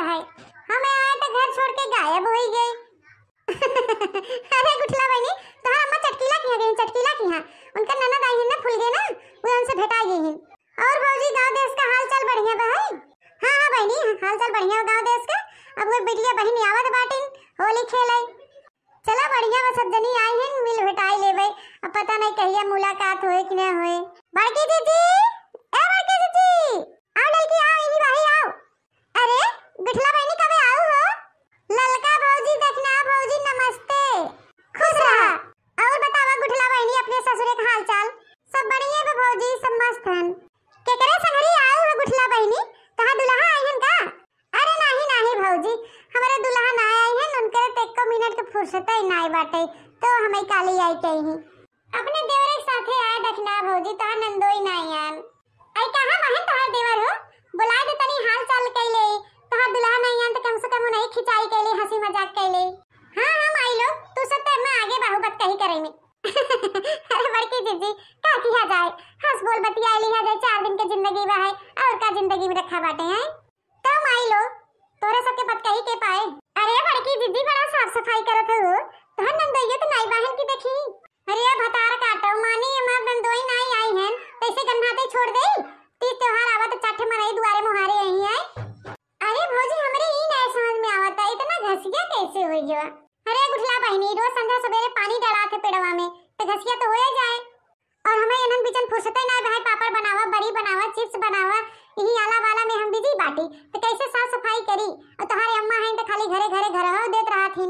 है। हमें आए तो घर छोड़ के गायब हो गई। अरे गुठला बहनी तो अम्मा चटकीला की गई, चटकीला की हां उनका ननद आई है ना फूल गए ना, वो उनसे भेटा गई है। और भौजी गांव देश का हाल चाल बढ़िया बा है? हां हां बहनी हाल चाल बढ़िया गांव देश का। अब वो बिटिया बहनी आवत बाटिन होली खेलाई। चला बढ़िया बस सब जनी आई हैं मिल भेटाई लेबै। अब पता नहीं कहिया मुलाकात होए कि ना होए। बड़की दीदी ए बड़की दीदी आओ लड़की आओ यही भाई आओ। अरे बिठला बहनी कब आओ हो? ललका भौजी देखना भौजी नमस्ते खुश रहा। और बतावा गुठला बहनी अपने ससुरे का हाल चाल सब बढ़िया बा भौजी सब मस्त हन। के करे संगरी आओ हो गुठला बहनी कहां दुल्हा आई हन का? अरे नहीं नहीं भौजी हमारे दुल्हा ना आई हन, उनके एको मिनट के फुर्सत ही नहीं बाटे तो हमें काली आई कही अपने देवर के साथे आए देखना भौजी तो नंदोई नहीं आन। आई कहां बहन तोहर देवर हो? बुलाए दे तनी हाल चाल कैले तोहर दुल्हा नहीं आन तो कम से कम नहीं खिंचाई कैले हंसी मजाक कैले। हां हम आई लो तू सब तो मैं आगे बाहुबत कही करे में। अरे बड़की जीजी का किया जाए हंस बोल बतिया लिया जाए 4 दिन के जिंदगी बा है और का जिंदगी में रखा बाटे हैं तो आई लो तोरे सबके पत कही के पाए। अरे बड़की दीदी बड़ा साफ सफाई करत हो तोहर नंदोइया तो नाई बहन की देखी। अरे भतार काटो मानी हमार नंदोई नहीं आई हैं कैसे गन्नाते छोड़ दे तीज त्योहार आवत चाटे मनाई दुआरे मोहारे आई है। अरे भौजी हमरे ई नहीं समझ में आवता इतना घसिया कैसे हो गया? अरे गुठला बहनी रोज संध्या सवेरे पानी डला के पेड़वा में तो घसिया तो हो जाए और हमें अनन बिचन फुर्सत ना भाई पापड़ बनावा बड़ी बनावा चिप्स बनावा यही आला वाला में हम बिजी बाटी तो कैसे साफ सफाई करी और तुम्हारे अम्मा हैं तो खाली घरे घरे घर हो देत रहा थी।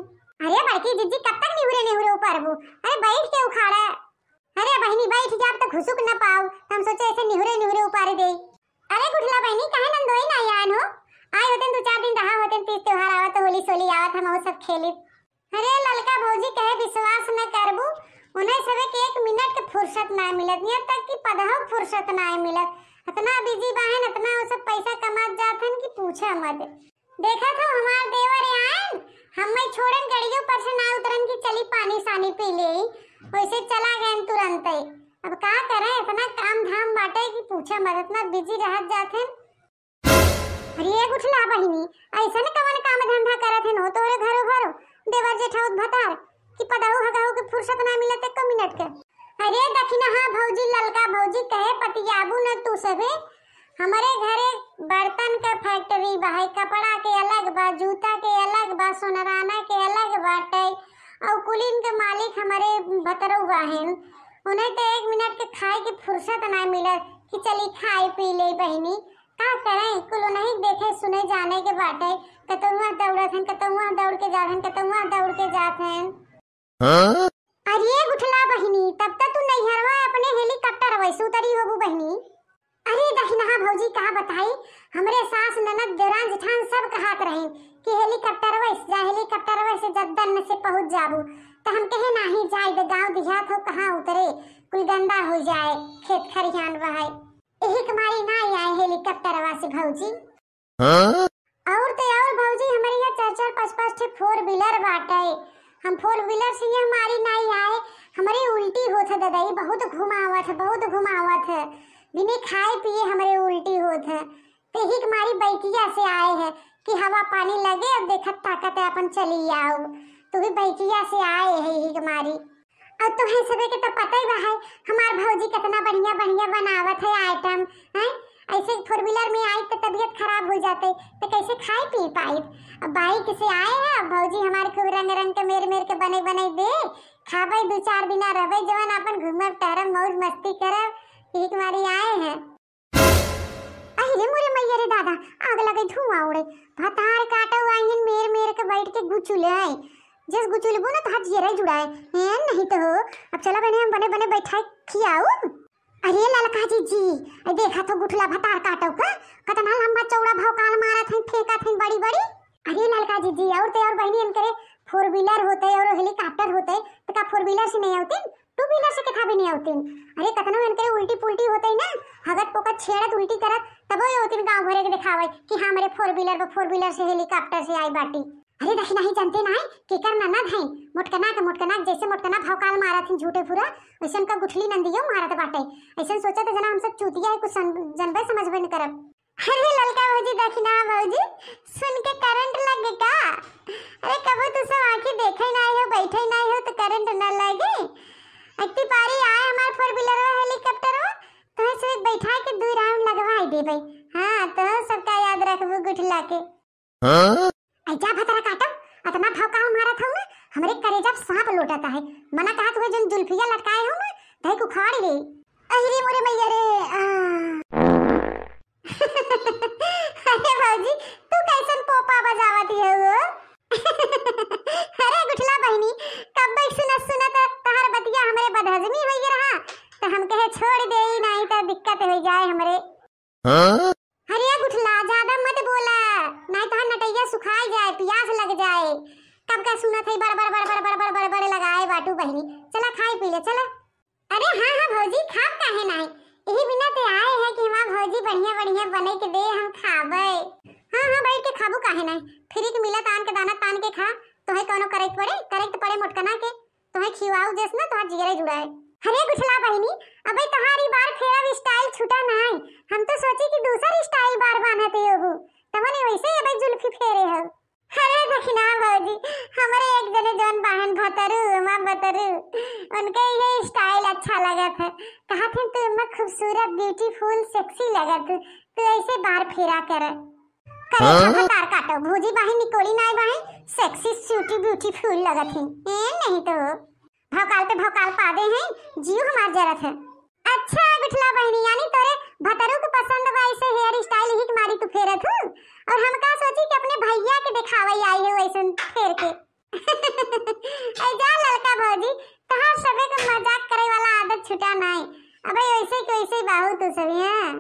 अरे बड़की जीजी कब तक निहुरे ऊपर वो? अरे बैठ के उखाड़ा। अरे बहनी बैठ जा तो घुसुक न पाओ हम सोचे ऐसे निहुरे ऊपर दे। अरे गुठला बहनी काहे नंदोई ना आन हो? आए होते 2-4 दिन रहा होते तीज त्योहार आवत तो होली सोली आवत हम वो सब खेली। अरे ललका भौजी कहे विश्वास न करबू उन्हें सबे के 1 मिनट के फुर्सत ना मिलत यहाँ तक कि पदहो फुर्सत ना मिलत इतना बिजी बाहन इतना वो सब पैसा कमात जाथन कि पूछा मत। देखा था हमार देवर आन हमें छोड़न गड़ियों पर से ना उतरन की चली पानी सानी पी ले वैसे चला गए तुरंत ही। अब का करें इतना काम धाम बाटे कि पूछा मत इतना बिजी रहत जाथन। अरे गुठला बहिनी ऐसा न कवन काम धंधा करत हन हो तोरे घरो घरो देवर जेठाउत भतार कि पदहु हगहु के फुर्सत ना मिलत 1 मिनट के। अरे दखिना हां भौजी ललका भौजी कहे पतियाबू न तू सबे हमारे घरे बर्तन के फैक्ट्री बा है कपड़ा के अलग बा जूता के अलग बा सोनराना के अलग बाटे और कुलीन के मालिक हमारे भतरौआ हैं उन्हें तो 1 मिनट के खाए के फुर्सत ना मिलत कि चली खाए पी ले बहनी का करें कुल नहीं देखे सुने जाने के बाटे कतौआ दौड़त हैं कतौआ दौड़ के जात हैं कतौआ दौड़ के जात हैं। अरे गुठला बहनी तब तक तू नहीं हरवा अपने हेलीकॉप्टर वैसे उतरी होबू बहनी। अरे दखिना भौजी कहा बताई हमरे सास ननद देरान जेठान सब कहत रहे कि हेलीकॉप्टर वैसे जद्दन से पहुंच जाबू तो हम कहे नहीं जाए दे गांव देहात हो कहां उतरे कुल गंदा हो जाए खेत खरियान बहाए यही कमारी ना आए हेलीकॉप्टर से भौजी। और तो और भौजी हमारे यहाँ 4-5 4 व्हीलर बाटे हम 4 व्हीलर से ये हमारी नहीं आए हमारी उल्टी होत है दादा बहुत घुमावत है बिना खाए पिए हमारे उल्टी होत है तो ही हमारी बैकिया से आए हैं कि हवा पानी लगे और देखत ताकत है अपन चली आओ तो भी बैकिया से आए है ही हमारी। और तुम्हें सबे के तो पता ही है हमार भौजी कितना बढ़िया बनावत है आइटम हैं ऐसे 4 व्हीलर में आई तो तबीयत खराब हो जाते तो कैसे खाए पी पाई। अब बाइक से आए हैं भौजी हमारे खूब रंग के मेर के बने दे खाबे 2-4 दिन रहबे जवन अपन घूमब टहरब मौज मस्ती करब एक बारी आए हैं। अरे मोरे मैया रे दादा आग लगे धुआं उड़े भतार काटो आइन मेर के बैठ के गुचुले आई जिस गुचुलबो ना तो हाथ जीरा जुड़ाए हैं नहीं तो हो। अब चला बने हम बने बैठा खियाओ। अरे ललका जी देखा तो गुठला भतार काटो का कतना लंबा चौड़ा भौकाल मारत है फेंका थे बड़ी। अरे ललका जी और ते और बहनी करे 4 व्हीलर होते और हेलीकॉप्टर होते तो का 4 व्हीलर से नहीं आउती 2 व्हीलर से कथा भी नहीं आउती। अरे कतना इनके उल्टी पुल्टी होते ना हगत पोकत छेड़त उल्टी करत तब वो होती गांव भरे के दिखावे कि हां मेरे 4 व्हीलर से हेलीकॉप्टर से आई बाटी। अरे दखी नहीं जानते ना केकर ननद है मोटकना जैसे मोटकना भौकाल मारत हैं झूठे पूरा वैसे उनका गुठली नंदियो मारत बाटे ऐसे सोचा तो जना हम सब चूतिया है कुछ जनबे समझबे न करब। अरे ललका भौजी देखना भौजी, सुन के करंट लगे का? अरे कबो तू सब आंखें देखे नहीं हो, बैठे नहीं हो तो करंट न लगे। इतनी पारी आए हमार फोर व्हीलर हेलीकॉप्टर तो से बैठा के 2 राउंड लगवा देबे। हां तो सबका याद रखबो गुठला के। हां ऐजा भतरा काटो, इतना भौकाल मारत हूं ना हमरे करेजा सांप लोटता है। मना कहा तू जन जुल्फिया लटकाए हो ना धई को खाड़ रे। अरे मोरे मैया रे अरे भौजी तू कैसन पोपा बजावत है वो? अरे गुठला बहनी कब बैठ सुनत तहर बतिया हमरे बदहजमी होई रहा तो हम कहे छोड़ दे नहीं तो दिक्कत हो जाए हमरे। हां अरे गुठला ज्यादा मत बोला नहीं तो नटैया सुखाई जाए, प्यास लग जाए। कब का सुनत है बड़ बड़ बड़ बड़ बड़ बड़ बड़ लगाए बाटू बहनी। चला खाई पी ले चला। अरे हां हां भौजी खाब काहे नहीं, यही बिना ते आए हैं कि हमार भौजी बढ़िया बढ़िया बने के दे हम खाबे। हां हां बैठ के खाबू काहे नहीं, फ्री के मिला तान के दाना तान के खा। तोहे कोनो करेक्ट पड़े मोटकना के तोहे खिवाऊ देस ना तोहार जिगरे जुड़ाए। अरे गुठला बहनी अबे तहारी बार फेरा स्टाइल छूटा नहीं, हम तो सोची कि दूसरा स्टाइल बार बांधते होबू तमने वैसे अबे जुल्फी फेरे हो। अरे देखना भौजी हमारे एक जने जौन बहन भतरू मां भतरू उनके ये स्टाइल अच्छा लगत है। कहा थे तू इतना खूबसूरत ब्यूटीफुल सेक्सी लगत तू ऐसे बार फेरा कर करे तार काटो भौजी बहन निकोली नाई बहन सेक्सी स्वीटी ब्यूटीफुल लगत है। नहीं तो भौकाल पे भौकाल पादे हैं जीव हमार जरत है। अच्छा गुठला बहनी यानी तोरे भतरू को पसंद बा ऐसे हेयर स्टाइल ही मारी तू फेरत हूं और हम का सोची कि अपने भैया के दिखावे आई हो ऐसन फेर के। ऐ जा ललका भौजी तहार सबे के मजाक करे वाला आदत छुटा नहीं, अबे ऐसे के ऐसे बाहु तू सब हां।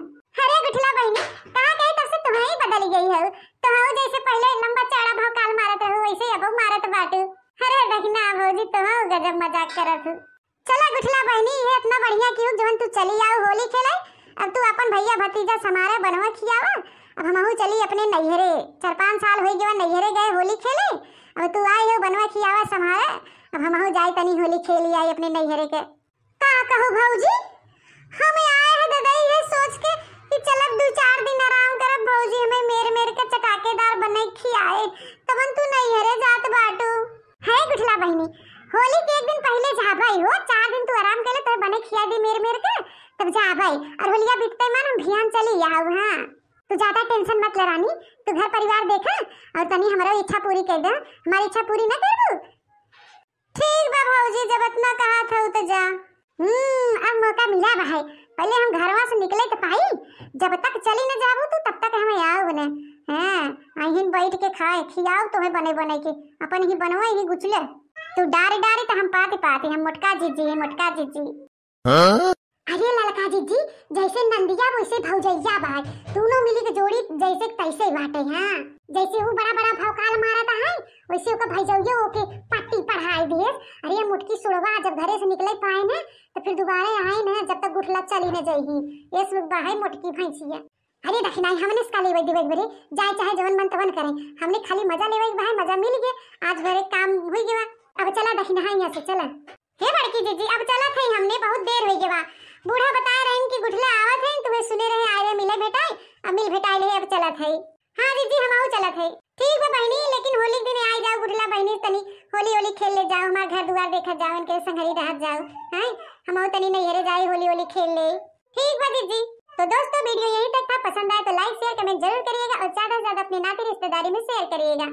अरे गुठला बहनी कहां गई तब से तुम्हें ही बदल गई हो, तो हो जैसे पहले लंबा चौड़ा भौकाल मारत हो वैसे अब मारत बाटू। अरे देखना भौजी तो हो गजब मजाक करत हूं। चला गुठला बहनी ये इतना बढ़िया क्यों जवन तू चली आओ होली खेले। अब तू अपन भैया भतीजा समारे बनवा खियावा। अब हमहू चली अपने नैहरे 4-5 साल होई गए नैहरे गए होली खेले। अब तू आई हो बनवा खियावा समारे, अब हमहू जाई तनी होली खेली आई अपने नैहरे के। का कहू भौजी हम आए हैं ददाई ये सोच के कि चलब 2-4 दिन आराम करब भौजी हमें मेर के चटाकेदार बने खियाए तबन तू नैहरे जात बाटू। है गुठला बहनी होली के एक दिन पहले जा भाई हो 4 दिन तू आराम कर ले तो बने खिया दी मेर के तब जा भाई और होलिया बीतते मन हम भियान चली आओ। हां तू ज्यादा टेंशन मत ले रानी, तू घर परिवार देखा और तनी हमारा इच्छा पूरी कर दे। हमारी इच्छा पूरी ना करबू ठीक बा भौजी जब इतना कहा था तो जा। अब मौका मिला भाई पहले हम घरवा से निकले तो पाई, जब तक चली न जाबू तू तब तक हमें आओ ने। हां आहिन बैठ के खाए खियाओ तोहे बने के अपन ही बनवा ही गुचले तू डारे तो हम पाते हम मोटका जीजी। हां अरे ललका जीजी जैसे नंदिया वैसे भौजैया भाई दोनों मिली के जोड़ी जैसे तैसे बाटे। हां जैसे वो बड़ा बड़ा भौकाल मारता है वैसे ओका भौजैया ओके पट्टी पढ़ाई दिए। अरे मुटकी सुड़वा जब घरे से निकले पाए ना तो फिर दोबारा आए ना जब तक गुठला चली न जाई ये सब बाहर मोटकी भैंसिया। अरे देखना हमने इसका लेवे दिवे बरे जाए चाहे जवन मन तवन करें हमने खाली मजा लेवे भाई मजा मिल गया आज भरे काम हो गया। अब चला देखना है यहां से चला। हे बड़की जीजी अब चला थे हमने बहुत देर हो गया। बूढ़ा बता रहे कि गुठला आवत है तुम्हें सुने रहे आए मिले भेटाई अब मिल भेटाई ले अब चला थे। हां जीजी हम आओ चला थे ठीक है बहनी लेकिन होली दिन आ जाओ गुठला बहनी तनी होली खेल ले जाओ हमारा घर द्वार देखा जाओ इनके संगरी रह जाओ। हैं हम आओ तनी नैहरे जाए होली खेल ले ठीक है जीजी। तो दोस्तों वीडियो यहीं तक था, पसंद आए तो लाइक शेयर कमेंट जरूर करिएगा और ज्यादा से ज्यादा अपने नाते रिश्तेदारी में शेयर करिएगा।